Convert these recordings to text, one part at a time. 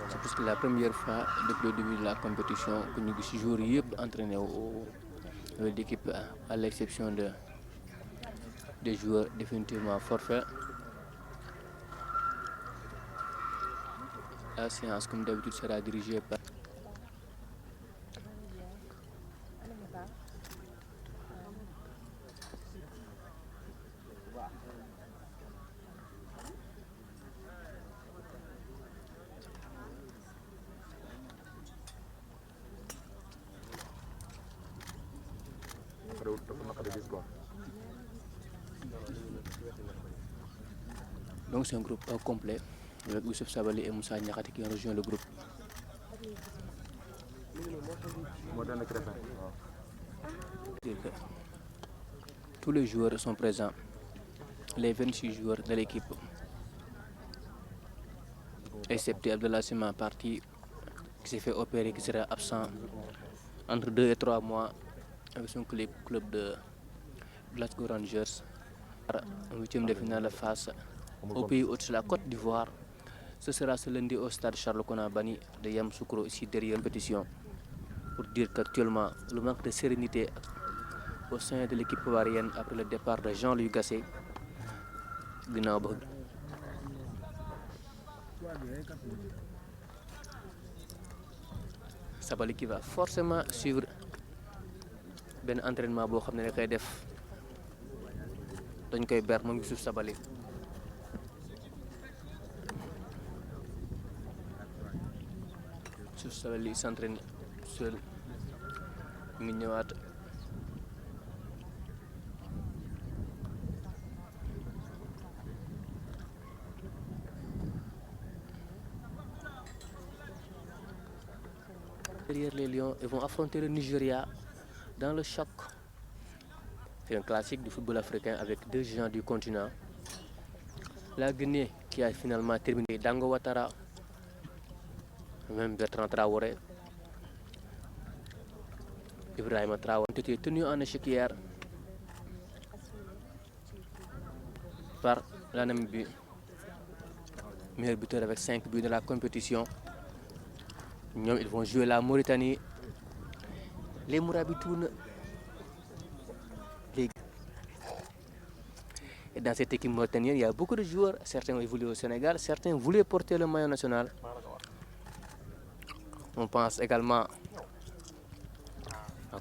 C'est parce que la première fois depuis le début de la compétition que nous gis joueurs yëpp entraîné avec l'équipe à l'exception des joueurs définitivement forfaits. La séance comme d'habitude sera dirigée par donc c'est un groupe complet avec Youssouf Sabaly et Moussa Niakhaté qui ont rejoint le groupe. Tous les joueurs sont présents, les 26 joueurs de l'équipe, excepté Abdallah Sima parti qui s'est fait opérer, qui sera absent entre 2 et 3 mois avec son club de Glasgow Rangers. En huitième de finale face au pays hôte, la Côte d'Ivoire. Ce sera ce lundi au stade Charles Konan-Banny de Yamoussoukro, ici derrière la compétition. Pour dire qu'actuellement, le manque de sérénité au sein de l'équipe ivoirienne après le départ de Jean-Louis Gasset. Sabaly qui va forcément suivre ben entraînement boo xam ne koy def dañ koy ber moom Youssouf Sabaly. Youssouf Sabaly s'entraîne seul mu ngi ñëwaat. Derrière les Lions, ils vont affronter le Nigeria dans le choc. C'est un classique du football africain avec deux géants du continent. La Guinée qui a finalement terminé Dango Ouattara, même Bertrand Traoré, Ibrahima Traoré ont été tenus en échec hier par la Namibie, meilleur buteur avec 5 buts de la compétition. Ils vont jouer la Mauritanie. Les Mourabitounes. Et dans cette équipe mauritanienne, il y a beaucoup de joueurs. Certains ont évolué au Sénégal, certains voulaient porter le maillot national. On pense également à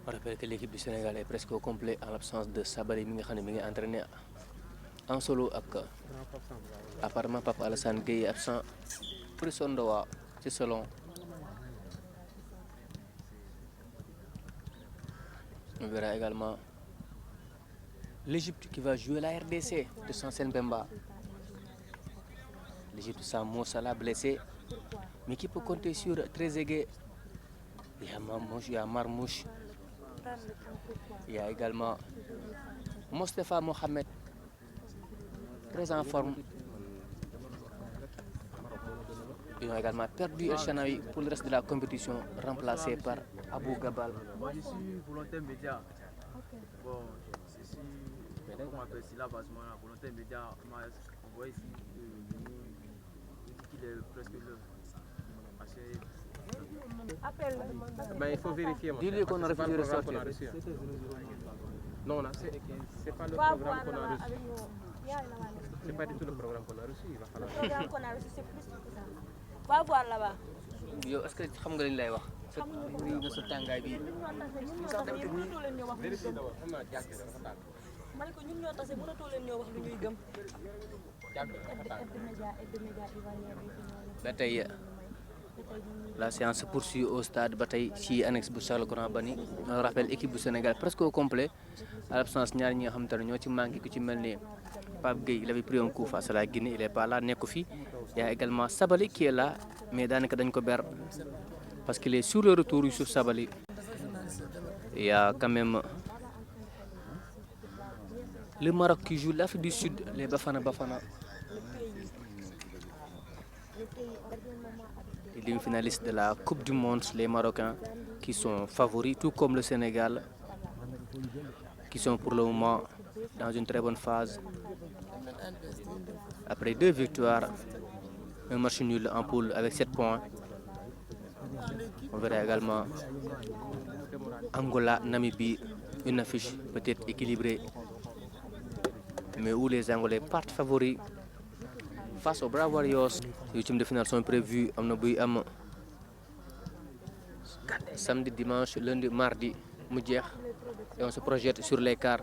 On rappelle que l'équipe du Sénégal est presque au complet en l'absence de Sabaly mi nga xam ne mi ngi entraîné en solo ak apparemment Papa Alassane Gueye absent pour Sondowa ci selon. On verra également l'Égypte qui va jouer la RDC de Sancel Mbemba. L'Égypte sans Mo Salah blessé, mais qui peut compter sur Trezeguet. Il y a Mamouche, il y a Marmouche. Il y a également Mostafa Mohamed, très en forme. Ils ont également perdu El Chanaoui pour le reste de la compétition, remplacé par Abou Gabal. Moi, je suis volontaire média. Bon, je suis, comment on appelle cela, volontaire média. On voit ici qu'il est presque l'heure. Mais il faut vérifier. Dis-lui qu'on a refusé de sortir. Non, là, c'est pas le programme qu'on a reçu. C'est pas du tout le programme qu'on a reçu. Il va falloir. Le programme qu'on a reçu, c'est plus que ça. Va voir là-bas. yow est-ce que xam nga li ñu lay wax sa sa tàngaay bi Vérifier d'abord. Xam naa jàkk dafa tàng. ma ne ko ñun ñoo tase mënatoo leen ñoo wax lu ñuy gëm. Jàkk dafa tàng. ba tey la séance se poursuit au stade ba tey ci annexe bu Charles Konan Banny on rappelle équipe bu Sénégal presque au complet à l'absence ñaar ñi nga xam te ne ñoo ci manqué ku ci mel ni Pape Gueye il avait pris un coup face à la Guinée il est pas là nekku fi il y a également Sabali qui est là mais daanaka dañ ko ber parce qu'il est sur le retour Youssouf Sabali il y a quand même le Maroc qui joue l'Afrique du Sud les Bafana les demi-finalistes de la Coupe du Monde les Marocains qui sont favoris tout comme le Sénégal qui sont pour le moment dans une très bonne phase après 2 victoires un match nul en poule avec 7 points. On verra également Angola, Namibie, une affiche peut-être équilibrée, mais où les Angolais partent favoris face aux Brave Warriors. Les huitièmes de finale sont prévus samedi, dimanche, lundi, mardi, mu jeex et on se projette sur les quarts.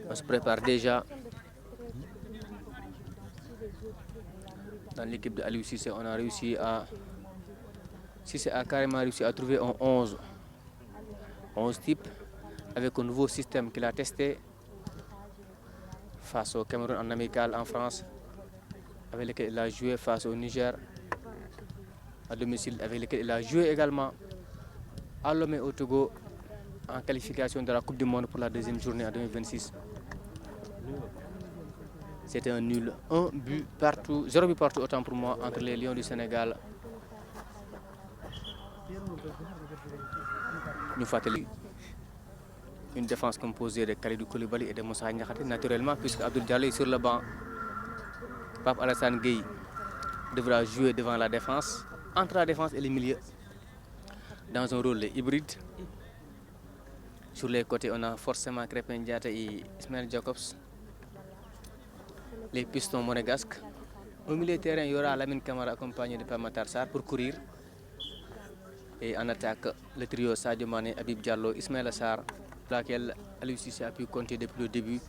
On se prépare déjà. Dans l'équipe de Aliou Cissé, on a réussi à... Cissé a carrément réussi à trouver un 11 type avec un nouveau système qu'il a testé face au Cameroun en amical en France, avec lequel il a joué face au Niger à domicile, avec lequel il a joué également à Lomé au Togo en qualification de la Coupe du Monde pour la deuxième journée en 2026. C'était un nul, 0 but partout autant pour moi entre les Lions du Sénégal. Nous fàttali une défense composée de Kalidou Koulibaly et de Moussa Niakhaté naturellement puisque Abdoul Diallo est sur le banc. Pape Alassane Gueye devra jouer devant la défense, entre la défense et le milieu, dans un rôle hybride. Sur les côtés, on a forcément Krépin Diatta et Ismaël Jacobs. Les pistons monégasques. Au milieu de terrain, il y aura Lamine Camara accompagné de Pape Matar Sarr pour courir. Et en attaque, le trio Sadio Mané, Habib Diallo, Ismaïla Sarr, laquelle Aliou Cissé a pu compter depuis le début,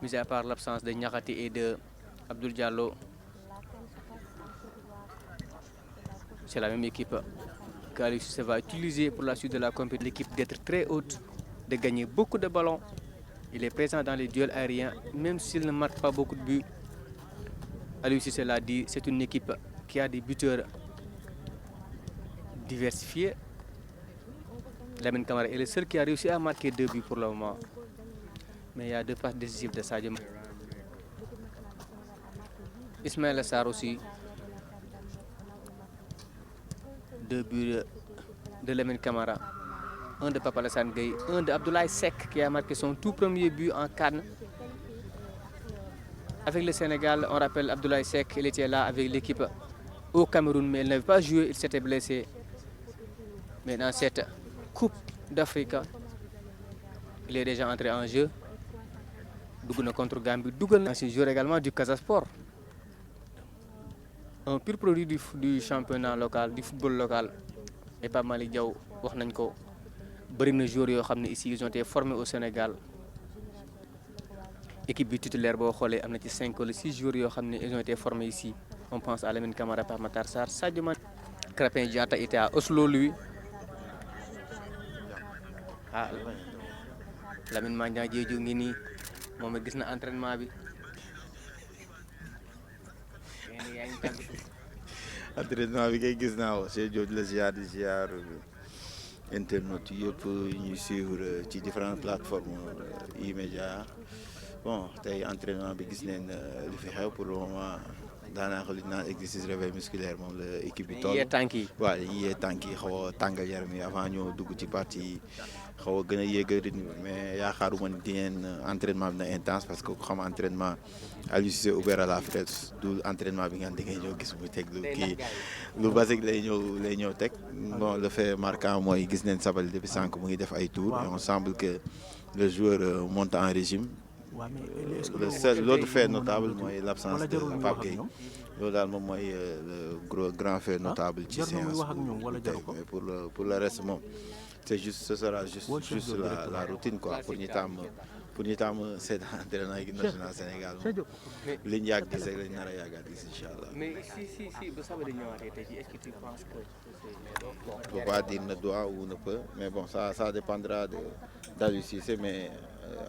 mis à part l'absence de Niakhaté et de Abdoul Diallo. C'est la même équipe qu'Aliou Cissé va utiliser pour la suite de la compétition. L'équipe d'être très haute, de gagner beaucoup de ballons. Il est présent dans les duels aériens, même s'il ne marque pas beaucoup de buts. Aliou Cissé l'a dit, c'est une équipe qui a des buteurs diversifiés. Lamine Camara est le seul qui a réussi à marquer 2 buts pour le moment. Mais il y a 2 passes décisives de Sadio Mané. Ismaïla Sarr aussi. 2 buts de Lamine Camara. Un de Pape Alassane Gueye, un de Abdoulaye Seck qui a marqué son tout premier but en CAN. Avec le Sénégal, on rappelle Abdoulaye Seck, il était là avec l'équipe au Cameroun, mais il n'avait pas joué, il s'était blessé. Mais dans cette Coupe d'Afrique, il est déjà entré en jeu. Dougouna contre Gambie, Dougouna, c'est joueur également du Casa Sport. Un pur produit du championnat local, du football local. Et pas Malick Diaw, wax nañ ko. Bëri na joueurs yoo xam ne ici ils ont été formés au Sénégal. Équipe bi titulaire boo xoolee am na ci 5 wala 6 joueurs yoo xam ne ils ont été formés ici. On pense à Lamine Camara, Pape Matar Sarr, Sadio Mané. Krépin Diatta était à Oslo lui. Ah Lamine Mandiang Diédhiou ngi nii moom it gis na entraînement bi. Entraînement bi kay gis naa ko Cheikh Diop la ziar di ziar internet yëpp ñuy suivre ci différentes plateformes e-média bon tey entraînement bi gis neen li fi xew pour le moment daanaka li ñu naan exercice réveil musculaire moom la équipe bi toll. yee tànk yi. waaw dañuy yee tànk yi xaw a tàngal yaram yi avant ñoo dugg ci partie yi xaw a gën a yéeg a rythme bi mais yaakaaruma ni dinañ entraînement bi na intense parce que ku xam entraînement Aliou Cissé ouvert à la fraîche du entraînement bi nga xam da ngay ñëw gis muy teg lu kii lu basique lay ñëw teg bon le fait marquant mooy gis nañ Sabaly depuis sànq mu ngi def ay tours et on semble que le joueur monte en régime. L'autre fait notable mooy l'absence de Pape Gueye loolu daal moom mooy le grand fait notable ci séance bi tey mais pour le reste moom c'est juste ce sera juste la routine quoi pour ñu tàmm seet entraînement équipe nationale Sénégal moom li ñu yàgg gis rek lañ nar a yàggaat gis incha allah. mais si ba Sabaly ñëwaatee tey jii est-ce que tu penses que je ne peux pas dire ne doit ou ne peut mais bon ça dépendra d'Aliou Cissé mais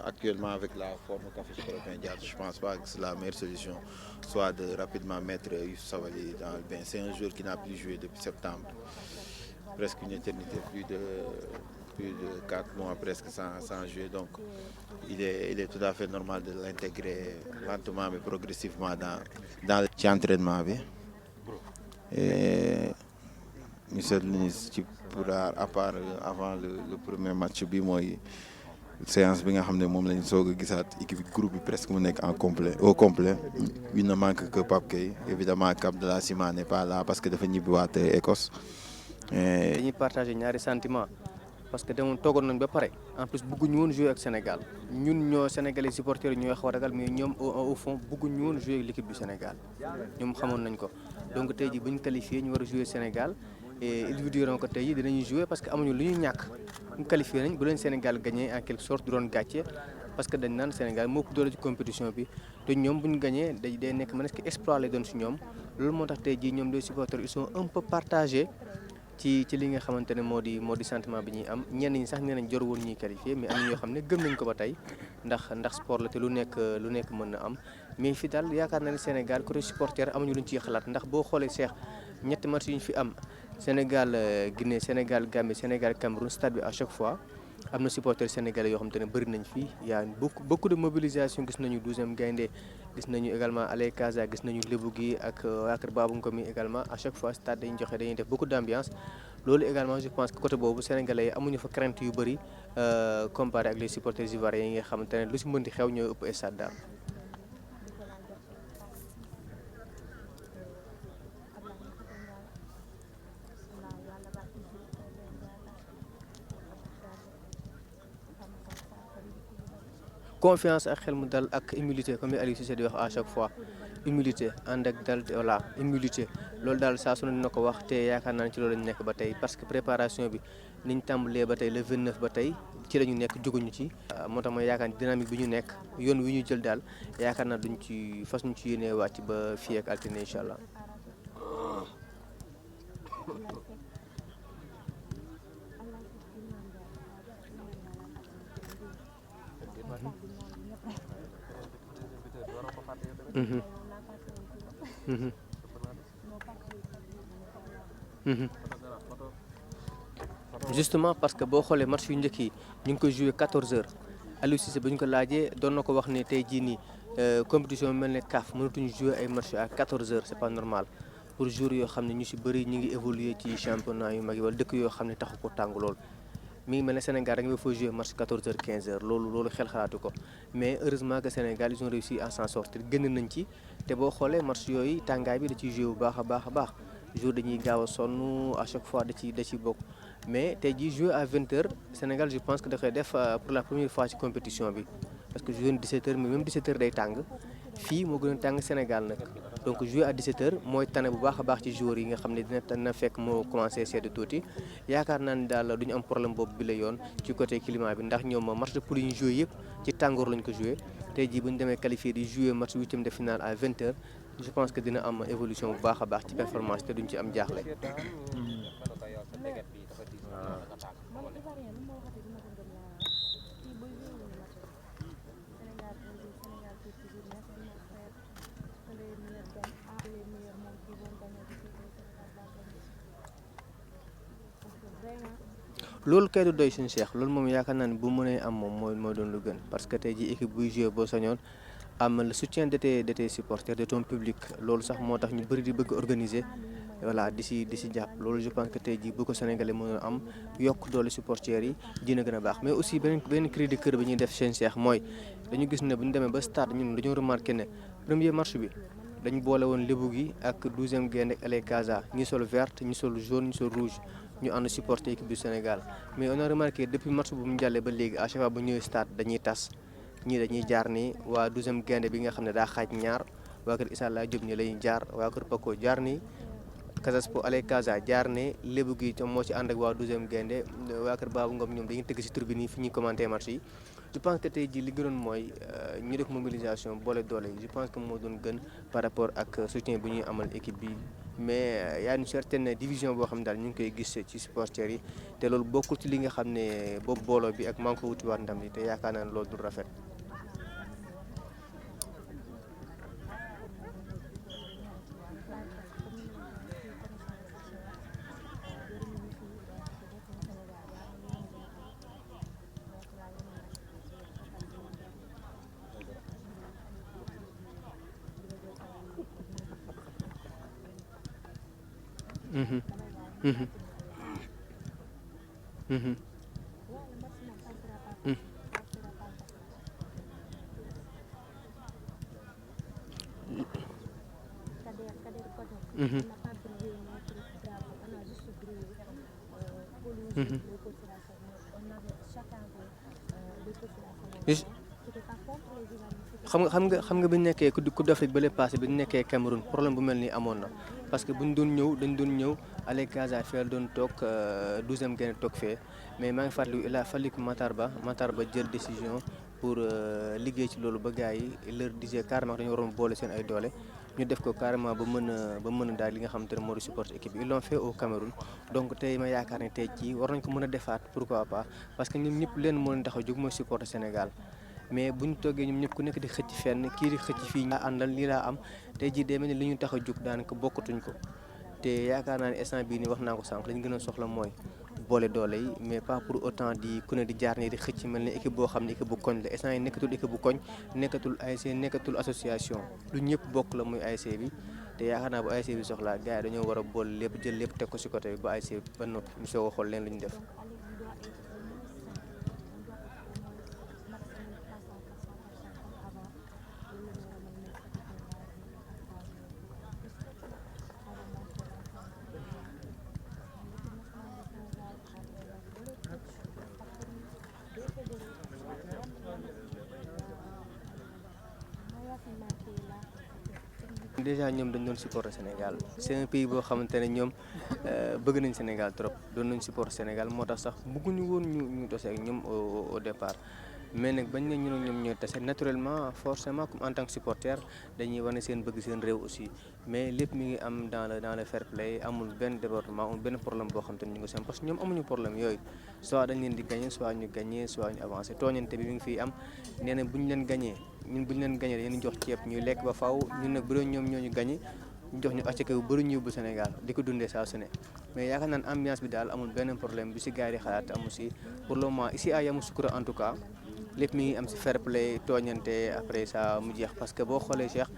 actuellement avec la forme qu'affiche Krépin Diatta je pense pas que c'est la meilleure solution soit de rapidement mettre Youssouf Sabaly dans le bain. C'est un joueur qui n'a plus joué depuis septembre, presque une éternité, plus de 4 mois presque sans jouer, donc il est tout à fait normal de l'intégrer lentement mais progressivement dans ci entraînement bi. Et monsieur le ministre ci pour à part avant le premier match bi mooy séance bi nga xam ne moom lañ soog a gisaat équipe groupe bi presque mu nekk au complet il ne manque que Pape Gueye évidemment Cap de la Cima n'est pas là parce que dafa ñibbiwaat Écosse. dañuy partager ñaari sentiment parce que demoon toogoon nañ ba pare en plus bëgguñu woon jouer ak Sénégal ñun ñoo sénégalais supporters ñooy xaw a ragal mais ñoom au fond bëgguñu woon jouer ak l'équipe du Sénégal ñoom xamoon nañ ko donc tey jii bu ñu qualifié ñu war a jouer Sénégal. Et ils vous diront que tey jii dinañu jouer parce que amuñu lu ñu ñàkk ñu qualifié nañ bu leen Sénégal gagné en quelque sorte du doon gàcce parce que dañ naan Sénégal moo ëpp doole ci compétition bi te ñoom bu ñu gagné day nekk man est-ce que exploit lay doon si ñoom loolu moo tax tey jii ñoom les supporters ils sont un peu partagés ci li nga xamante ne moo di sentiment bi ñuy am ñenn ñi sax nee nañ jor woon ñuy qualifié mais am na ñoo xam ne gëm nañ ko ba tey ndax sport la te lu nekk mën na am mais fi daal yaakaar na ne Sénégal côté supporter amuñu luñ ciy xalaat ndax boo xoolee Cheikh ñetti match yu ñu fi am Sénégal Guinée Sénégal Gambie Sénégal Cameroun stade bi à chaque fois am na supporters sénégalais yoo xam te ne bëri nañ fii y a beaucoup de mobilisation gis nañu 12e Gaïndé gis nañu également Allez Casa gis nañu Lébou gi ak waa kër Babou Ngomi également à chaque fois stade dañuy def beaucoup d'ambiance loolu également je pense que côté boobu sénégalais yi amuñu fa crainte yu bëri comparé ak les supporters ivoiriens yi nga xamante ne lu si mën di xew ñoo ëpp stade daal. confiance ak xel mu dal ak humilité comme ni Aliou Cissé di wax à chaque fois humilité ànd ak dal voilà humilité loolu daal saa su ne dina ko wax te yaakaar naa ne ci loolu lañu nekk ba tey parce que préparation bi niñ tàmbalee ba tey le 29 ba tey ci la ñu nekk jóguñu ci. moo tax ma yaakaar dynamique bi ñu nekk yoon wi ñu jël daal yaakaar naa duñ ci fas ñu ci yéenee wàcc ba fii ak altine incha allah. Justement parce que boo xoolee match yu njëkk yi ñu ngi koy joué 14h Aliou Cissé ba ñu ko laajee doon na ko wax ne tey jii nii compétition bi mel ne CAF mënatuñu joué ay match à 14h c'est pas normal pour joueurs yoo xam ne ñu si bëri ñu ngi évoluer ci championnat yu mag yi wala dëkk yoo xam ne taxu ko tàng lool. mi ngi mel ne Sénégal da nga fa jouer match 14h 15h loolu xel xalaatu ko mais heureusement que Sénégal ils ont réussi à s'en sortir génn nañ ci te boo xoolee match yooyu tàngaay bi da ciy jouer bu baax a baax jour dañuy gaaw a sonn à chaque fois da ciy bokk mais tey jii jouer à 20h Sénégal je pense que da koy def pour la première fois ci compétition bi parce que jouer 17h mais même 17h day tàng fii moo gën a tàng Sénégal nag donc jouer à 17h mooy tane bu baax a baax ci joueurs yi nga xam ne dina fekk moo commencé sedd tuuti yaakaar naa ne daal duñu am problème boobu bi la yoon ci côté climat bi ndax ñoom match de poule yi ñu joué yëpp ci tàngoor lañ ko joué tey jii bu ñu demee qualifié di jouer match huitième de finale à 20h je pense que dina am évolution bu baax a baax ci performance te duñ ci am jaaxle. loolu kay du doy suñu Cheikh loolu moom yaakaar naa ne bu mënee am moom mooy doon lu gën parce que tey ji équipe buy joué boo sañoon am le soutien de tes supporters de ton public loolu sax moo tax ñu bëri di bëgg organiser voilà di si jàpp loolu je pense que tey jii bu ko Sénégalais mën a am yokk doole supporters yi dina gën a baax mais aussi benn cri de cœur bi ñuy def seen Cheikh mooy dañu gis ne bu ñu demee ba stade ñun dañoo remarqué ne premier match bi dañu boole woon lébu gi ak 12e Gaïndé ak LA Casa ñi sol verte ñi sol jaune ñi sol rouge ñu ànd supporter équipe du Sénégal mais on a remarqué depuis match bu mu jàllee ba léegi à chaque fois bu ñëwee stade dañuy tas ñii dañuy jaar ni waa 12e Gaïndé bi nga xam ne daa xaaj ñaar waa kër Issa Laye Diop ñi lañuy jaar waa kër Paco jaar ni Casa Sport LA Casa jaar ne lébu gi tam moo ci ànd ak waa 12e Gaïndé waa kër Babou Ngom ñoom dañuy tëgg si tribune yi fi ñuy commenté match yi je pense que tey jii li gënoon mooy ñu def mobilisation boole doole yi je pense que moo doon gën par rapport ak soutien bi ñuy amal équipe bi mais y a une certaine division boo xam ne daal ñu ngi koy gis ci supporters yi te loolu bokkul ci li nga xam ne boobu booloo bi ak maa ngi ko wutiwaat ndam li te yaakaar naa ne loolu du rafet. Mhm. Mhm. Mhm. Mhm. Mhm. xam nga bi ñu nekkee Coupe d'Afrique ba le passé bi ñu nekkee Cameroun problème bu mel nii amoon na parce que buñ doon ñëw dañ doon ñëw LA Casa fee doon toog 12e Gaïndé toog fee mais maa ngi fàttali il a fallu que Matar Ba jël décision pour liggéey ci loolu ba gars yi leur disait carrément dañu waroon boole seen ay doole ñu def ko carrément ba mën a daal li nga xamante ne moo di support équipe bi ils l'ont fait au Cameroun donc tey ma yaakaar ne tey jii war nañ ko mën a defaat pourquoi pas parce que ñun ñëpp leen moo leen tax a jóg mooy supporter Sénégal mais bu ñu toggee ñoom ñëpp ku nekk di xëcc fenn kii di xëcc fii ñu àndal lii laa am tey jii day mel ni li ñu tax a jóg daanaka bokkatuñ ko te yaakaar naa ne instant bii nii wax naa ko sànq li ñu gën a soxla mooy boole doole yi mais pas pour autant di ku ne di jaar nii di xëcc mel ni équipe boo xam ne équipe bu koñ la instant yi nekkatul équipe bu koñ nekkatul ASC nekkatul association lu ñëpp bokk la muy ASC bi te yaakaar naa bu ASC bi soxlaa gars yi dañoo war a boole lépp jël lépp teg ko si côté bi ba ASC ba noppi ñu soog a xool leen lu ñu def. déjà ñoom dañ doon supporter Sénégal c'est un pays boo xamante ne ñoom bëgg nañ Sénégal trop doon nañ supporter Sénégal moo tax sax bëgguñu woon ñu tase ak ñoom au départ mais nag bañ ne ñu ne ñoom ñooy tase naturellement forcément comme en tant que supporter dañuy wane seen bëgg seen réew aussi mais lépp mi ngi am dans le fair play amul benn débordement amul benn problème boo xamante ne ñu ngi seen parce que ñoom amuñu problème yooyu soit dañ leen di gagné soit ñu gagné soit ñu avancé tooñante bi mi ngi fiy am nee na bu ñu leen gagné ñun bu ñu leen gagné dañu jox ceeb ñuy lekk ba faaw ñun nag bu doon ñoom ñoo ñu gagné ñu jox ñu accès bu bëri ñu yóbbu Sénégal di ko dundee saa su ne mais yaakaar naa ne ambiance bi daal amul benn problème bi si gars yi di xalaat amu si pour le moment ici à Yamoussoukro en tout cas lépp mi ngi am si fair play tooñante après ça mu jeex parce que boo xoolee Cheikh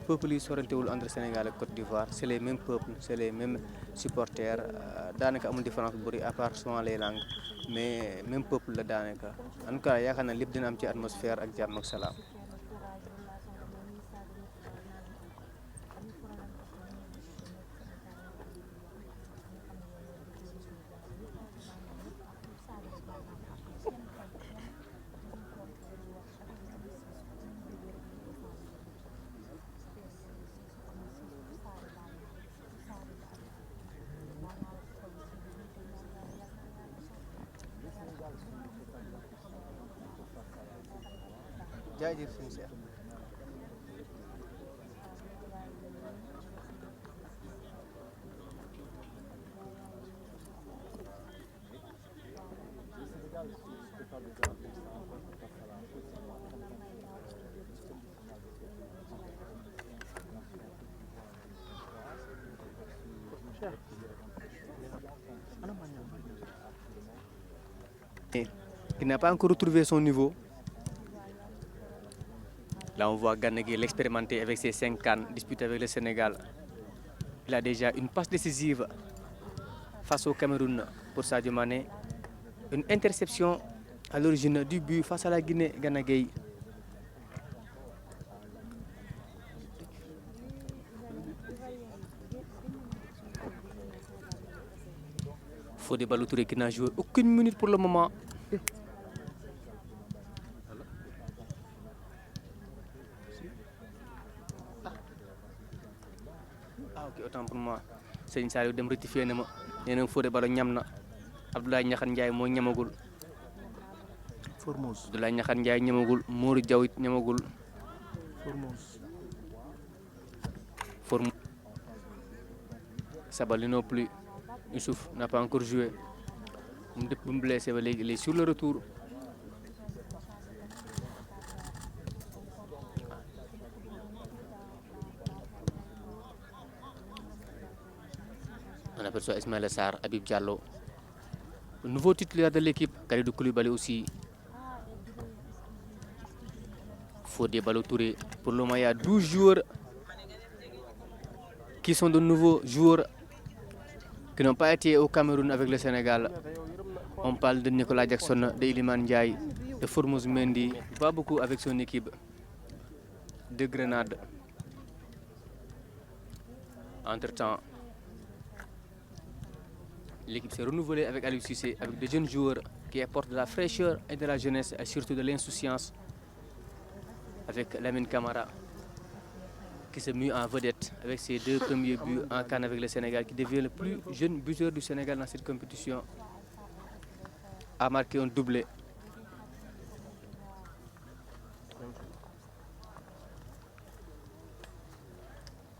peuple yi sorantewul entre Sénégal ak Côte d'Ivoire c'est les mêmes peuples c'est les mêmes supporters daanaka amul différence bu bëri à part souvent les langues mais même peuple la daanaka en tout cas yaakaar naa lépp dina am ci atmosphère ak jàmm ak salaam. jaajëf sëñ Cheikh. Il n'a pas encore retrouvé son niveau. Là, on voit Gana Gueye l'expérimenter avec ses 5 CAN disputées avec le Sénégal. Il a déjà une passe décisive face au Cameroun pour Sadio Mané. Une interception à l'origine du but face à la Guinée, Gana Gueye. Fodé Ballo-Touré qui n'a joué aucune minute pour le moment. Ok, autant pour moi. Serigne Saliou dem rectifier na ma nee na Fodé Ballo ñam na Abdoulaye Niakhate Ndiaye moo ñamagul. Formose. Abdoulaye Niakhate Ndiaye ñamagul Modou Diaw it ñamagul. Formose. Sabaly non plus. Youssouf n'a pas encore joué. Depuis bu mu blessé ba léegi il est sur le retour. On aperçoit Ismaïla Sarr, Habib Diallo. Le nouveau titulaire de l'équipe, Kalidou Koulibaly aussi. Fodé Ballo-Touré. Pour le moment, il y a 12 joueurs qui sont de nouveaux joueurs qui n'ont pas été au Cameroun avec le Sénégal. On parle de Nicolas Jackson, de Iliman Ndiaye, de Formose Mendy, pas beaucoup avec son équipe de Grenade. Entre-temps, l'équipe s'est renouvelée avec Aliou Cissé, avec de jeunes joueurs qui apportent de la fraîcheur et de la jeunesse et surtout de l'insouciance. Avec Lamine Camara qui s'est mis en vedette avec ses 2 premiers buts en CAN avec le Sénégal, qui devient le plus jeune buteur du Sénégal dans cette compétition. A marqué un doublé.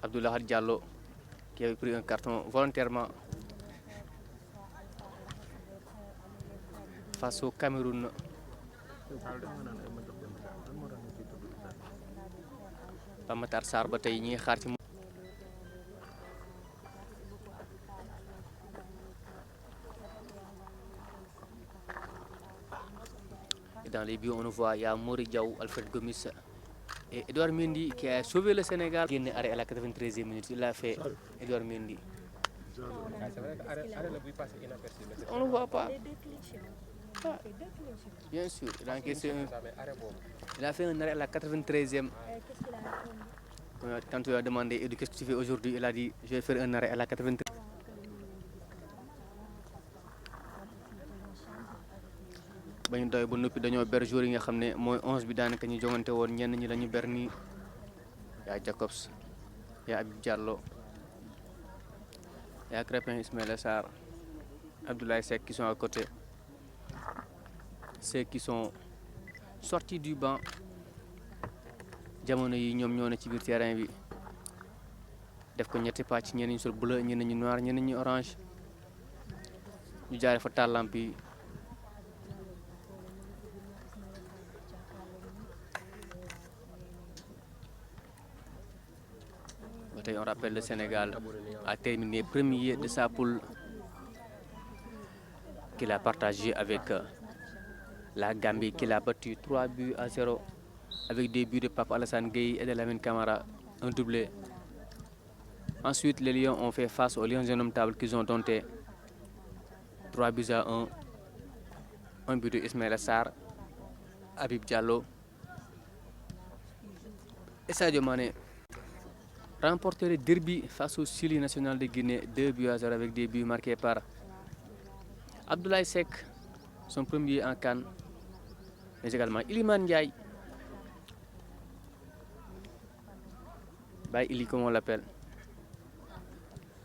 Abdoulaye Diallo qui avait pris un carton volontairement face au Cameroun. Pape Matar Sarr ba tey ñi ngi xaar ci moom. Dans les buts, on voit il y a Mori Diaw, Alfred Gomis et Edouard Mendy qui a sauvé le Sénégal. Il est arrêté à la 93e minute. Il l'a fait, Edouard Mendy. On ne le voit pas. Ah, bien sûr, il a encaissé il a fait un arrêt à la 93e. Quand tu as demandé qu'est-ce que tu fais aujourd'hui, il a dit je vais faire un arrêt à la 93e. ba ñu doy ba noppi dañoo ber joueur yi nga xam ne mooy 11 bi daanaka ñu jongante woon ñenn ñi la ñu ber nii yaa Jacobs yaa Habib Diallo yaa Crépin Ismaïla Sarr Abdoulaye Seck qui sont à côté, ceux qui sont sortis du banc jamono yi ñoom ñoo ne ci biir terrain bi def ko ñetti pàcc ñenn ñi sol bleu ñenn ñi noir ñenn ñi orange ñu jaare fa tàllamp yi. On rappelle le Sénégal a terminé premier de sa poule qu'il a partagé avec la Gambie qu'il a battu 3-0 avec des buts de Pape Alassane Gueye et de Lamine Camara, un doublé. Ensuite, les Lions ont fait face aux Lions indomptables qu'ils ont dompté 3-1. Un but de Ismaïla Sarr, Habib Diallo et Sadio Mané. Remporter le derby face au Syli national de Guinée 2-0 avec des buts marqués par Abdoulaye Seck, son premier en CAN, mais également Iliman Ndiaye, Baye Ili comme on l'appelle.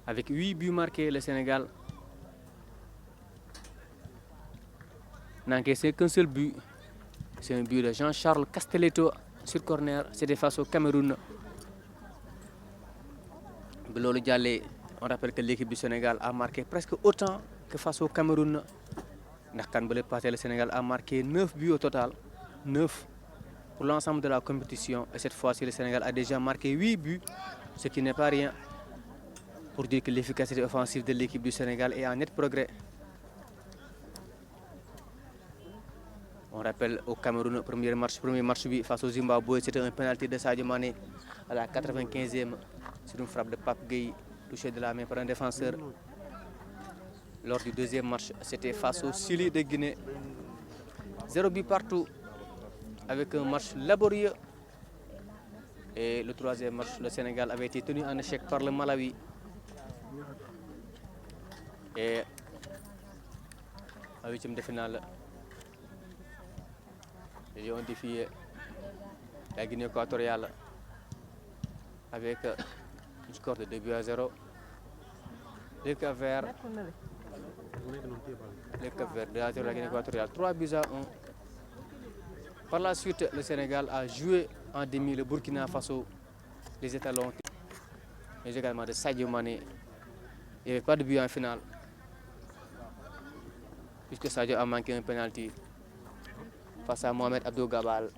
Avec 8 buts marqués, le Sénégal n'a encaissé qu'un seul but. C'est un but de Jean-Charles Castelletto sur corner, c'était face au Cameroun. On rappelle que l'équipe du Sénégal a marqué presque autant que face au Cameroun. Le Sénégal a marqué 9 buts au total, 9 pour l'ensemble de la compétition. Et cette fois-ci, le Sénégal a déjà marqué 8 buts, ce qui n'est pas rien pour dire que l'efficacité offensive de l'équipe du Sénégal est en net progrès. On rappelle au Cameroun, premier match face au Zimbabwe, c'était un penalty de Sadio Mané à la 95e sur une frappe de Pape Gueye, touché de la main par un défenseur. Lors du deuxième match, c'était face au Chili de Guinée. 0 but partout, avec un match laborieux. Et le troisième match, le Sénégal avait été tenu en échec par le Malawi. Et en huitième de finale, ils ont défié la Guinée équatoriale avec un score de 2-0. Le Cap-Vert 2-0 la Guinée équatoriale, 3-1. Par la suite, le Sénégal a joué en demi le Burkina Faso, les étalons, mais également de Sadio Mané. Il n'y avait pas de but en finale, puisque Sadio a manqué un penalty face à Mohamed Abdou Gabal.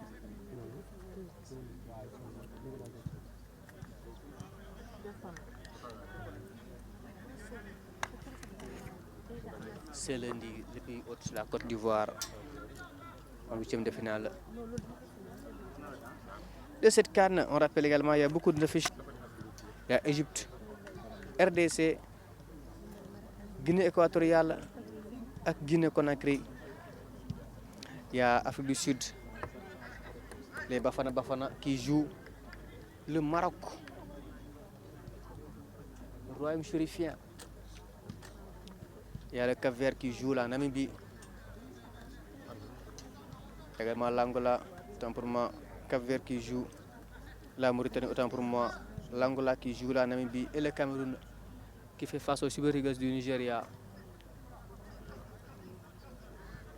C'est lundi, le pays hôte, la Côte d'Ivoire, en huitième de finale de cette CAN. On rappelle également, il y a beaucoup de fiches. Il y a Égypte, RDC, Guinée équatoriale et Guinée Conakry. Il y a Afrique du Sud, les Bafana Bafana qui jouent le Maroc, le Royaume chérifien. Il y a le Cap-Vert qui joue la Namibie. Également l'Angola, autant pour moi, Cap-Vert qui joue la Mauritanie, autant pour moi, l'Angola qui joue la Namibie et le Cameroun qui fait face aux Super Eagles du Nigeria.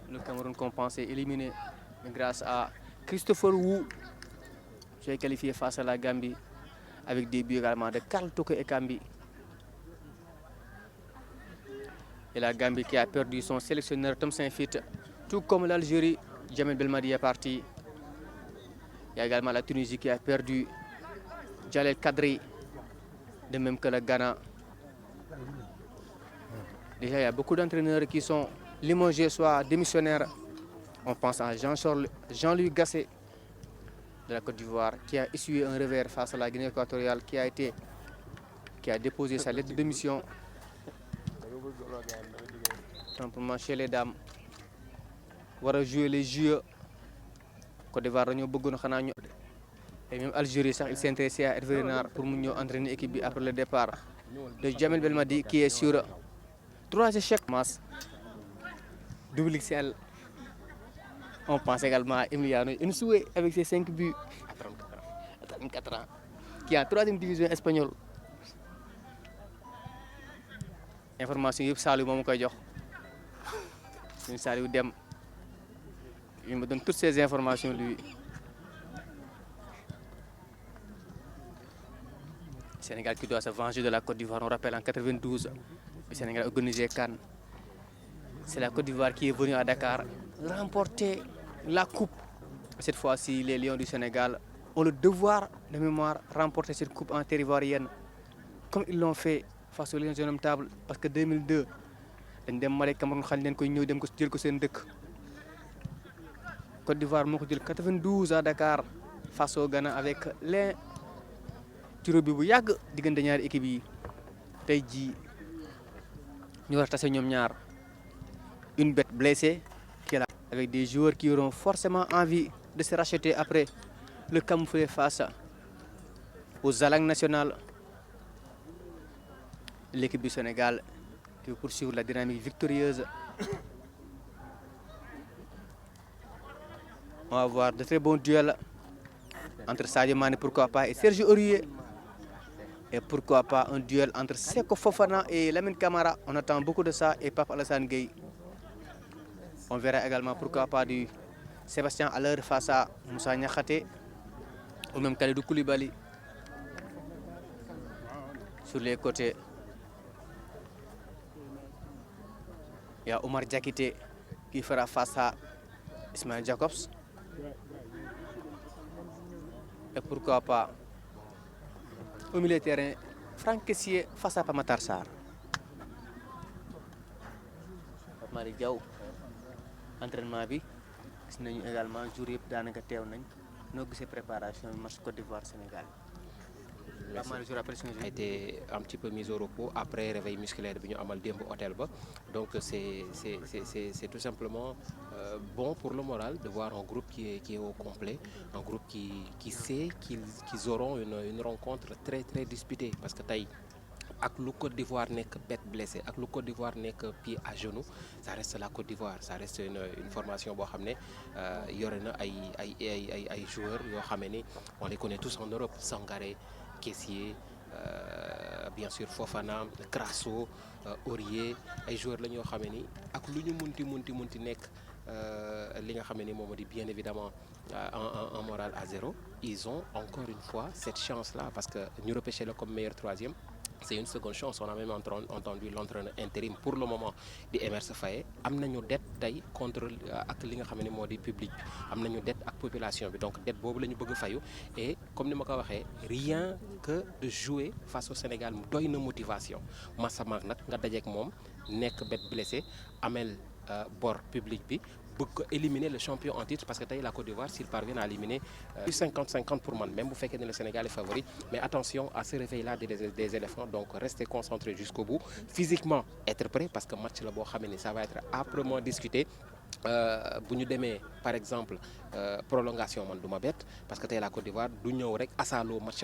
Le Cameroun compensé, éliminé grâce à Christopher Wu, qui est qualifié face à la Gambie avec des buts également de Karl Toko Ekambi. Et la Gambie qui a perdu son sélectionneur Tom Saint-Fit, tout comme l'Algérie, Djamel Belmadi est parti. Il y a également la Tunisie qui a perdu Jalel Kadri, de même que le Ghana. Déjà, il y a beaucoup d'entraîneurs qui sont limogés, soit démissionnaires. On pense à Jean-Louis Gasset de la Côte d'Ivoire, qui a essuyé un revers face à la Guinée équatoriale, qui a déposé sa lettre de démission. Simplement chez les dames, on va jouer les jeux. Côte d'Ivoire, et même Algérie, il s'est intéressé à Hervé Renard pour entraîner l'équipe après le départ de Djamel Belmadi, qui est sur 3 échecs. Double XL. On pense également à Emiliano Insoué avec ses 5 buts à 34 ans, qui est en 3e division espagnole. Information yëpp Saliou moom koy jox. Saliou Dem, il me donne toutes ces informations lui. Sénégal qui doit se venger de la Côte d'Ivoire. On rappelle en 92, le Sénégal a organisé Cannes. C'est la Côte d'Ivoire qui est venue à Dakar remporter la coupe. Cette fois-ci, les Lions du Sénégal ont le devoir de mémoire remporter cette coupe en terre ivoirienne, comme ils l'ont fait face aux Lions indomptables, parce que 2002, dañ dem Mali Cameroun xañ leen koy ñëw dem ko jël ko seen dëkk. Côte d'Ivoire moo ko jël 92 à Dakar face au Ghana avec les tiro bi bu yàgg diggante ñaari équipe yi. Tey jii ñu war a tase ñoom ñaar, une bête blessée qui est là, avec des joueurs qui auront forcément envie de se racheter après le camouflet face aux alangues nationales. L'équipe du Sénégal qui veut poursuivre la dynamique victorieuse. On va voir de très bons duels entre Sadio Mané, pourquoi pas, et Serge Aurier. Et pourquoi pas un duel entre Seko Fofana et Lamine Camara. On attend beaucoup de ça, et Pape Alassane Gueye. On verra également pourquoi pas du Sébastien Haller face à Moussa Niakhaté ou même Kalidou Koulibaly. Sur les côtés, il y a Omar Diakité qui fera face à Ismaël Jacobs. Et pourquoi pas au milieu de terrain, Franck Kessié face à Pamatar Sarr. Malick Diaw, entraînement bi gis nañu également jour yëpp daanaka teew nañ noo gisee préparation match Côte d'Ivoire Sénégal. Pas mal de jours après a été un petit peu mis au repos après réveil musculaire bi ñu amal démb hôtel ba donc c'est tout simplement bon pour le moral de voir un groupe qui est au complet, un groupe qui sait qu'ils auront une rencontre très très disputée parce que tey ak lu Côte d'Ivoire nekk bête blessée ak lu Côte d'Ivoire nekk pied à genou ça reste la Côte d'Ivoire, ça reste une formation boo xam ne yore na ay joueurs yoo xam ne on les connaît tous en Europe, Sangaré, Kessié, bien sûr Fofana, Crasso, Aurier, ay joueurs la ñoo xam ne ni ak lu ñu munti nekk li nga xam ne ni moom di bien évidemment un moral à zéro. Ils ont encore une fois cette chance-là parce que ñu repêché la comme meilleur troisième. C'est une seconde chance. On a même entendu l'entraîneur intérim pour le moment di Emerse Faé am nañu dette tey contre ak li nga xam ne moo di public bi am nañu dette ak population bi donc dette boobu la ñu bëgg a fayu et comme ni ma ko waxee rien que de jouer face au Sénégal doy na motivation Massamak nag nga dajeek moom nekk bête blessé amel bor public bi bëgg ko éliminer le champion en titre parce que tey la Côte d'Ivoire s'il parvient à éliminer 50-50 pour man même bu fekkee ne le Sénégal est favori mais attention à ce réveil là des éléphants donc rester concentré jusqu'au bout physiquement être prêt parce que match la boo xam ne ça va être âprement discuté bu ñu demee par exemple prolongation man du ma bett parce que tey la Côte d'Ivoire du ñëw rek asaaloo match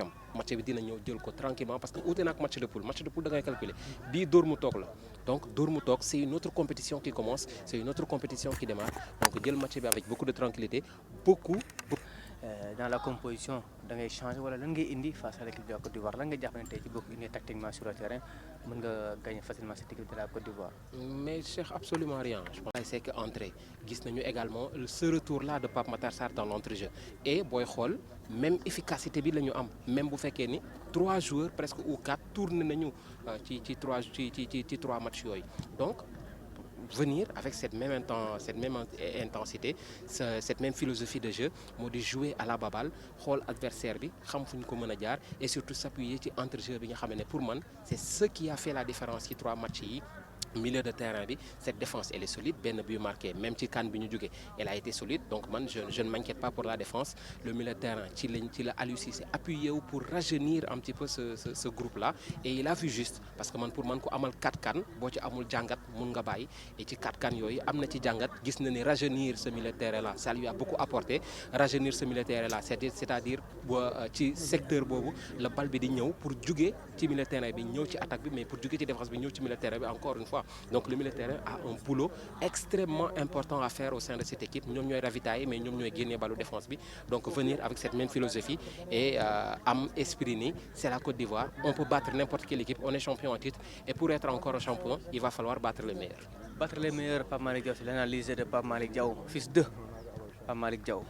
bi dina ñëw jël ko tranquillement parce que uute na ak match de poule da ngay calculer bii dóor mu toog la donc dóor mu toog c'est une autre compétition qui commence c'est une autre compétition qui démarre donc jël match bi avec beaucoup de tranquillité dans la composition da ngay changer wala lan ngay indi face à l'équipe de la Côte d'Ivoire lan nga jàpp ne tey ci bokk indi tactiquement sur le terrain mën nga gagner facilement cette équipe de la Côte d'Ivoire. Mais Cheikh absolument rien je pense c'est que entrée gis nañu également ce retour là de Pape Matar Sarr dans l'entrejeu et booy xool même efficacité bi la ñu am même bu fekkee ni 3 joueurs presque ou 4 tourné nañu ci 3 matchs yooyu donc. Venir avec cette même intensité cette même philosophie de jeu moo di jouer à la baballe xool adversaire bi xam fu ñu ko mën a jaar et surtout s'appuyer ci entrejeu bi nga xam ne pour man c'est ce qui a fait la différence ci 3 matchs yi milieu de terrain bi cette défense elle est solide benn but marqué même ci CAN bi ñu jógee elle a été solide donc man je ne m'inquiète pas pour la défense le milieu de terrain ci la Aliou Cissé appuyé wu pour rajeunir un petit peu ce groupe là et il a vu juste parce que man pour man ko amal 4 CAN boo ci amul jàngat mun nga bàyyi et ci 4 CAN yooyu am na ci jàngat gis na ni rajeunir ce milieu de terrain là ça lui a beaucoup apporté rajeunir ce milieu de terrain là c'est-à-dire ci secteur boobu la balle bi di ñëw pour jugee ci milieu de terrain bi ñëw ci attaque bi mais pour jugee ci défense bi ñëw ci milieu de terrain bi encore une fois donc le milieu de terrain a un boulot extrêmement important à faire au sein de cette équipe ñoom ñooy ravitailler mais ñoom ñooy génnee balu défense bi donc venir avec cette même philosophie et am esprit ni c'est la Côte d'Ivoire on peut battre n'importe quelle équipe on est champion en titre et pour être encore champion il va falloir battre les meilleurs. Battre les meilleurs, Pape Malick Diaw, c'est l'analyse de Pape Malick Diaw fils de Pape Malick Diaw.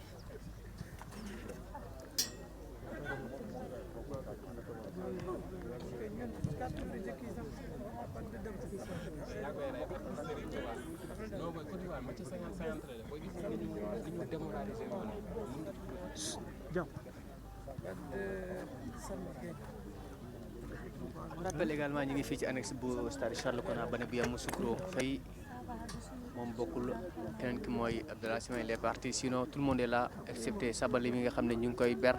On rappelle également ñu ngi fii ci annexe bu stade Charles Konan Banabou Yamoussoukro Faye moom bokkul keneen ki mooy Abdallah Sima il est parti sinon tout le monde est là excepté Sabali mi nga xam ne ñu ngi koy ber.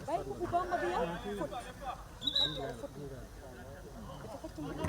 bàyyi ko bu bamba bi yow fut dafa ko ci mbir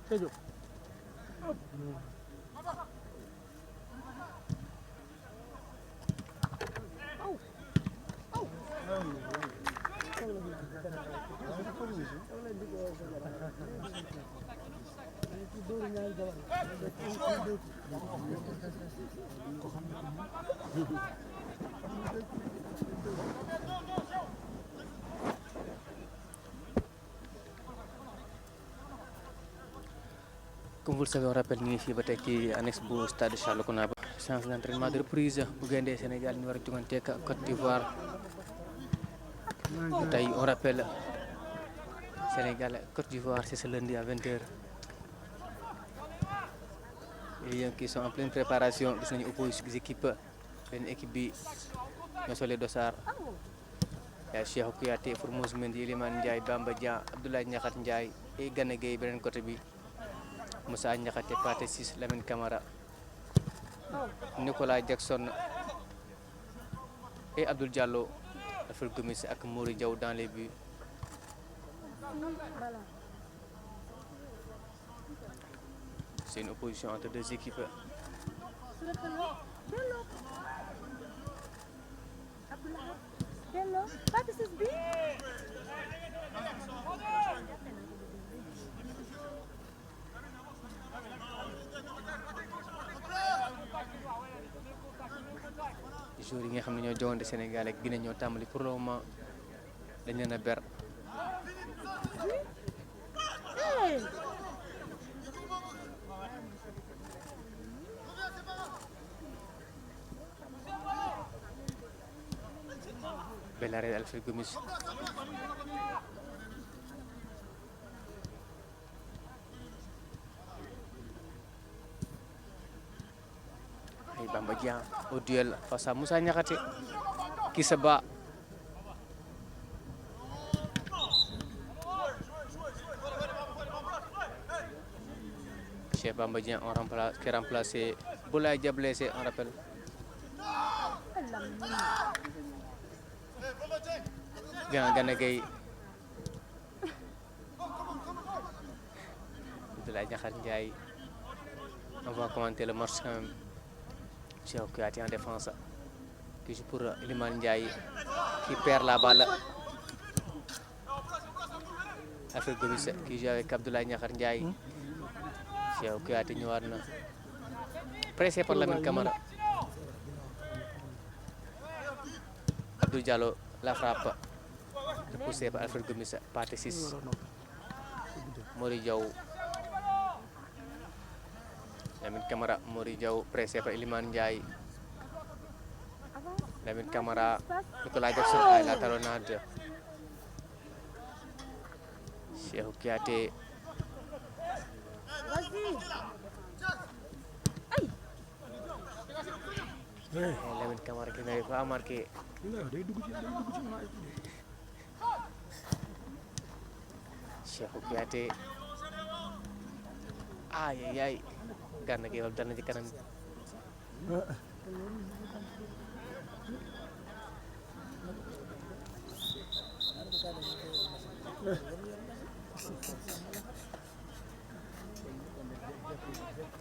Sejo. Comme vous le savez, on rappelle ñu ngi fii ba tey ci annexe bu stade Charles Kounaba séance d'entraînement de reprise bu Gaindé Sénégal ñu war a jogante ak Côte d'Ivoire tey on rappelle Sénégal Côte d'Ivoire c'est ce lundi à 20h. Et qui sont en pleine préparation gis nañu opposition équipe benn équipe bi ñoo solee dossard yaa Cheikhou Kouyaté Formose Mendy Iliman Ndiaye Bamba Dia Abdoulaye Niakhate Ndiaye et Gana Gueye beneen côté bi Moussa Niakhaté Pathé Ciss Lamine Camara Nicolas Jackson et Abdoul Diallo Alfred Gomis ak Mory Diaw dans les buts. C'est une opposition entre deux équipes. Bello, but this is big. Joueurs yi nga xam ne ñoo jogante Sénégal ak Guinée ñoo tàmbali pour le moment dañ leen a ber. Hey. Bel arrêt Alfred Gomis. Ay Bamba Dieng au duel face à Moussa Niakhaté qui se bat. Cheikh Bamba Dieng qui a remplacé Boulaye Dia blessé, on rappelle. Gana Gueye Abdoulaye Diakhar Ndiaye, on va commenter le match quand même. Cheikh Kouyaté en défense qui joue pour Iliman Ndiaye qui perd la balle. Alfred Gomis qui joue avec Abdoulaye Diakhar Ndiaye. Cheikh Kouyaté ñëwaat na pressé par Lamine Camara. Abdou Diallo la frappe repoussé par Alfred Gomis, partie 6. Mory Diaw, Lamine Camara, Mory Diaw pressé par Iliman Ndiaye. Lamine Camara, Nicolas Jackson à la talonnade. Cheikh Kouyaté. Lamine Camara qui n'arrive pas à marquer. Cheikh Kouyaté. Aïe aïe aïe. Gana Gueye dal na ci kanam.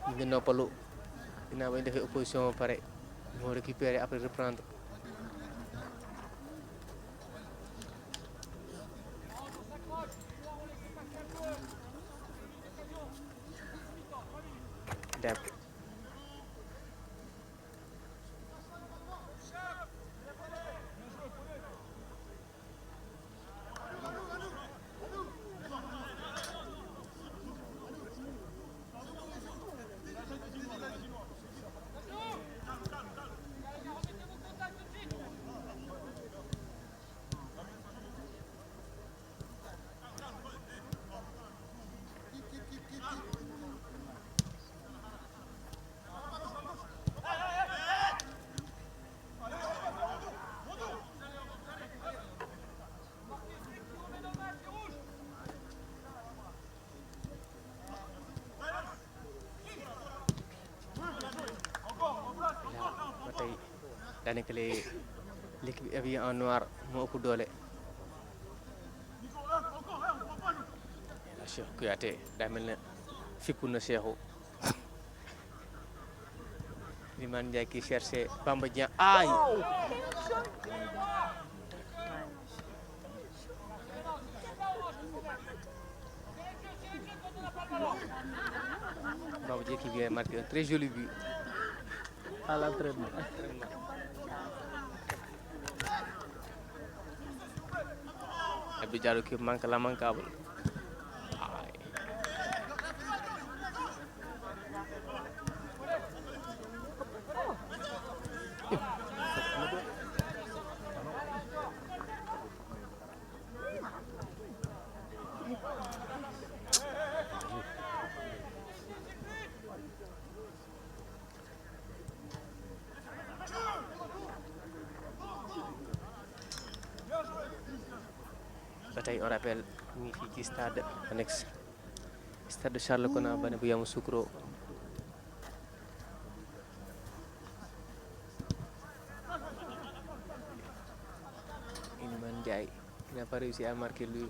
ñu ngi noppalu ginnaaw ba ñu defee opposition ba pare moo récupérer après reprendre. dem daanaka l'équipe habillée en noir moo ëpp doole. Cheikh Kouyaté daa mel ne fippu na Cheikhou. Iliman Ndiaye qui cherchait Bamba Dieng aïe. Bamba Dieng qui vient marquer un très joli but à l'entraînement. Abdou Diallo qui manque la manquable. ba tey on rappelle ñu ngi fii ci stade annexe stade Charles Konan Banné bu Yamoussoukro. pas réussi à marquer lui.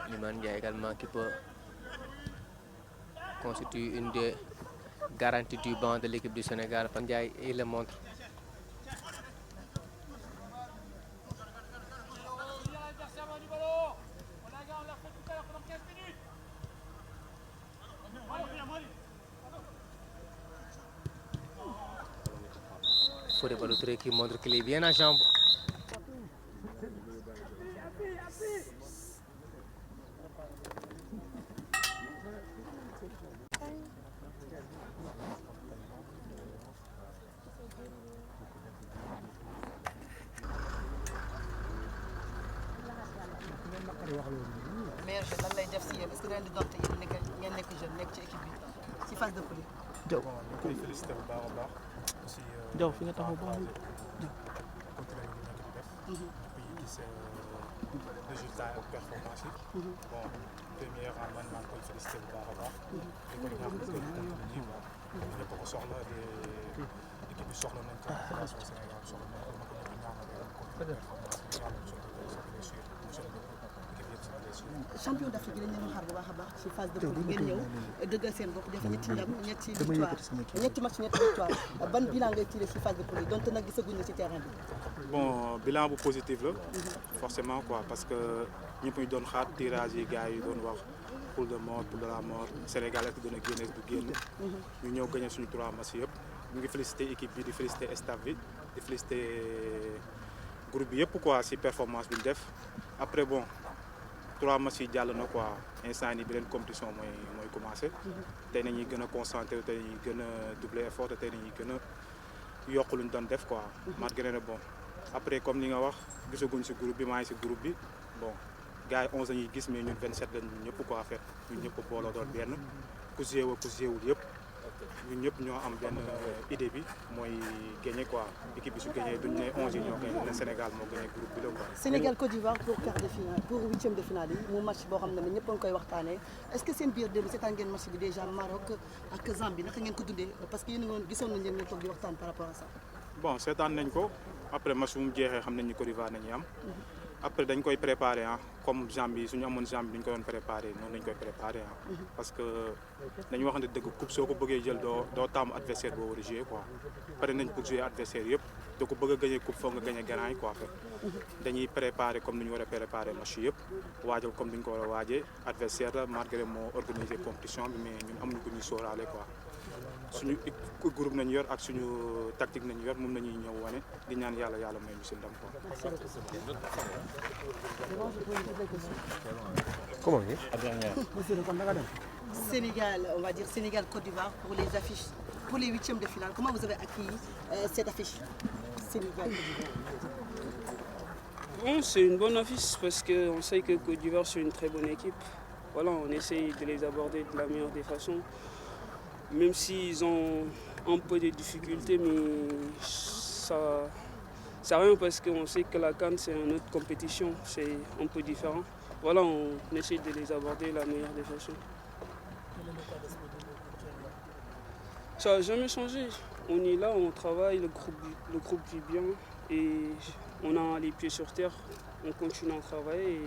Iliman Ndiaye également qui peut constituer une des garanties du banc de l'équipe du Sénégal. Ndiaye, il le montre. Fodé Ballo-Touré qui montre qu'il est bien à jambe. meilleur jeune lan lay def si yéen est-ce que da leen di doon te yéen ngeen nekk jeune nekk ci équipe bi ci phase de poule. Bon ñu koy félicité bu baax a baax aussi Diaw fi nga taxaw baax na continuer li nekk di def depuis gis résultat ak performance yi bon première en man maa ngi koy félicité bu baax a baax di ko ñaax mu koy continuer ñëpp ko soxla équipe bi soxla nañ ko fédération Sénégal soxla nañ ko ma ko ñëpp ñaanal performance bi yàlla champion d'Afrique yi dañ leen xaar bu baax a baax ci phase de poule ngeen ñëw dëggal seen bopp def ñetti ndam ñetti victoire ñetti match ñetti victoire ban bilan ngay tiré ci phase de poule yi donte nag gisaguñ na ci terrain bi. bon bilan bu positif la forcément quoi parce que ñëpp ñu doon xaar tirage yi gars yi doon wax poule de mort poule de la mort Sénégal ak gën a génne du génn ñu ñëw gagné suñu 3 matchs yëpp ñu ngi félicité équipe bi di félicité staff bi di félicité groupe bi yëpp quoi ci performance bi ñu def après bon 3 matchs yi jàll na quoi instant yi beneen compétition mooy commencé tey nañuy gën a concentré tey nañuy gën a doubler effort te tey nañuy gën a yokk lu ñu doon def quoi malgré ne bon après comme ni nga wax gisaguñ ci groupe bi maa ngi ci groupe bi bon gars yi 11 lañuy gis mais ñun 27 lañ ñun ñëpp quoi en fait ñun ñëpp booloo doon benn ku jéew ku jéewul yëpp ñun ñëpp ñoo am benn idée bi mooy gagné quoi équipe bi su gagné duñ ne 11 yi ñoo gagné le Sénégal moo gagné groupe bi la quoi. Sénégal Côte d'Ivoire pour quart de finale pour huitième de finale yi mu match boo xam ne ñëpp a ngi koy waxtaanee est-ce que seen biir démb seetaan ngeen match bi déjà Maroc ak Zambie naka ngeen ko dundee parce que yéen a ngi woon gisoon nañ leen ñu toog di waxtaan par rapport à ça. bon seetaan nañ ko après match bu mu jeexee xam nañ ni Côte d'Ivoire nañuy am. après dañ koy préparé comme Zambie suñu amoon Zambie dañ ko doon préparé noonu lañ koy préparé parce que dañu waxante dëgg coupe soo ko bëggee jël doo taamu adversaire boo war a jouer quoi pare nañ pour jouer adversaire yëpp doo ko bëgg a gagné coupe foog nga gagné grand yi quoi dañuy préparé comme ni ñu war a préparé match yëpp waajal comme ni ñu ko war a waajee adversaire la malgré moo organisé compétition bi mais ñun amuñu ko ñuy sóoraale quoi suñu groupe nañu yor ak suñu tactique nañu yor moom nañuy ñëw wane di ñaan yàlla may ñu si ndam quoi. Comment Sénégal, on va dire Sénégal Côte d'Ivoire pour les affiches, pour les huitièmes de finale. Comment vous avez accueilli cette affiche Sénégal Côte d'Ivoire? Bon, c'est une bonne affiche parce qu'on sait que Côte d'Ivoire c'est une très bonne équipe. Voilà, on essaye de les aborder de la meilleure des façons. Même s'ils ont un peu de difficultés, mais ça rien parce qu'on sait que la CAN c'est une autre compétition, c'est un peu différent. Voilà, on essaie de les aborder de la meilleure des façons. Ça n'a jamais changé. On est là, on travaille, le groupe vit bien et on a les pieds sur terre. On continue à travailler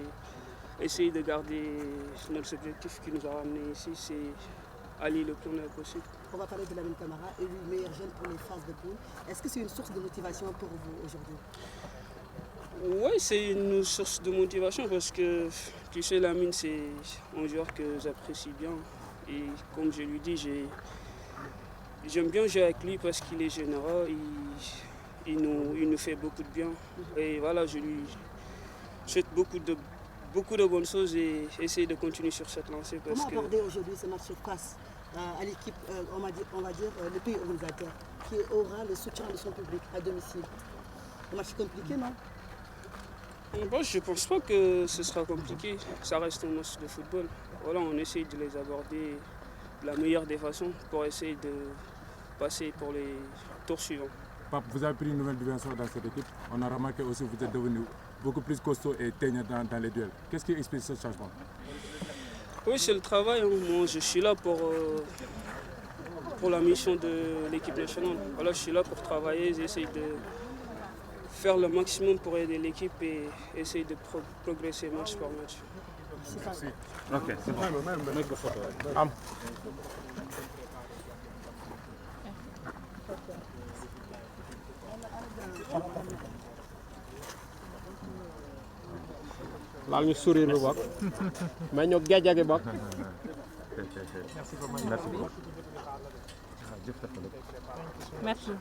et essayer de garder notre objectif qui nous a ramenés ici, c'est aller le plus loin possible. On va parler de Lamine Camara, élu meilleur jeune pour les phases de poule. Est-ce que c'est une source de motivation pour vous aujourd'hui? Oui, c'est une source de motivation parce que tu sais, Lamine, c'est un joueur que j'apprécie bien. Et comme je lui dis, j'aime bien jouer avec lui parce qu'il est généreux, il nous fait beaucoup de bien. Et voilà, je lui souhaite beaucoup de bonnes choses et essayer de continuer sur cette lancée. Comment aborder aujourd'hui ce match face à l'équipe, on va dire le pays organisateur, qui aura le soutien de son public à domicile? Un match compliqué, non? Bon, je ne pense pas que ce sera compliqué. Ça reste un match de football. Voilà, on essaye de les aborder de la meilleure des façons pour essayer de passer pour les tours suivants. Pape, vous avez pris une nouvelle dimension dans cette équipe. On a remarqué aussi que vous êtes devenu beaucoup plus costaud et teigneux dans les duels. Qu'est-ce qui explique ce changement? Oui, c'est le travail. Moi, je suis là pour pour la mission de l'équipe nationale. Voilà, je suis là pour travailler, j'essaie de faire le maximum pour aider l'équipe et essayer de progresser match par match. Ok, c'est bon. laal ñu sourire lu bokk mais ñu géej gi bokk. Merci beaucoup. Merci.